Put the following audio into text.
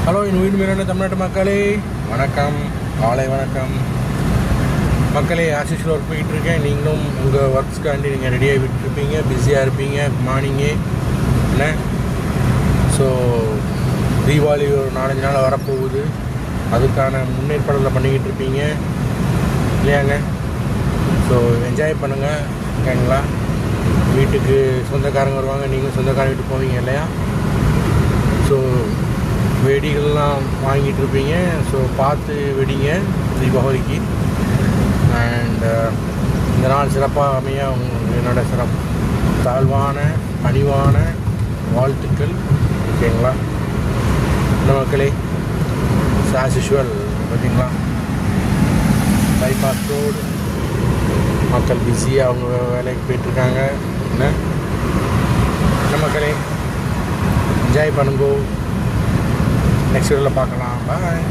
Hello என் வீடு மேலான தமிழ்நாட்டு மக்களே, வணக்கம், காலை வணக்கம் மக்களே. ஆசிஷில் ஒர்க் போயிட்டுருக்கேன். நீங்களும் உங்கள் ஒர்க்ஸ்க்காண்டி நீங்கள் ரெடியாக விட்டுருப்பீங்க, பிஸியாக இருப்பீங்க. மார்னிங்கே என்ன, ஸோ தீபாவளி ஒரு 4-5 நாள் வரப்போகுது. அதுக்கான முன்னேற்பாடுகளை பண்ணிக்கிட்டு இருப்பீங்க இல்லையாங்க? ஸோ என்ஜாய் பண்ணுங்கள் ஓகேங்களா. வீட்டுக்கு சொந்தக்காரங்க வருவாங்க, நீங்களும் சொந்தக்காரங்க வீட்டுக்கு போவீங்க இல்லையா? ஸோ வெடிகள்லாம் வாங்கிட்டு இருப்பீங்க. ஸோ பார்த்து வெடிங்க தீபாவளிக்கு. அண்ட் இந்த நாள் சிறப்பாக அமைய உங்களுக்கு என்னோட தாழ்வான பணிவான வாழ்த்துக்கள் ஓகேங்களா. இந்த மக்களே, ஆஸ் யூஷுவல் பார்த்தீங்களா, பைபாஸ் ரோடு மக்கள் பிஸியாக அவங்க வேலைக்கு போயிட்டுருக்காங்க. என்ன மக்களே, என்ஜாய் பண்ணுங்கோ. நெக்ஸ்ட் வீடியோவில் பார்க்கலாம். பாய்.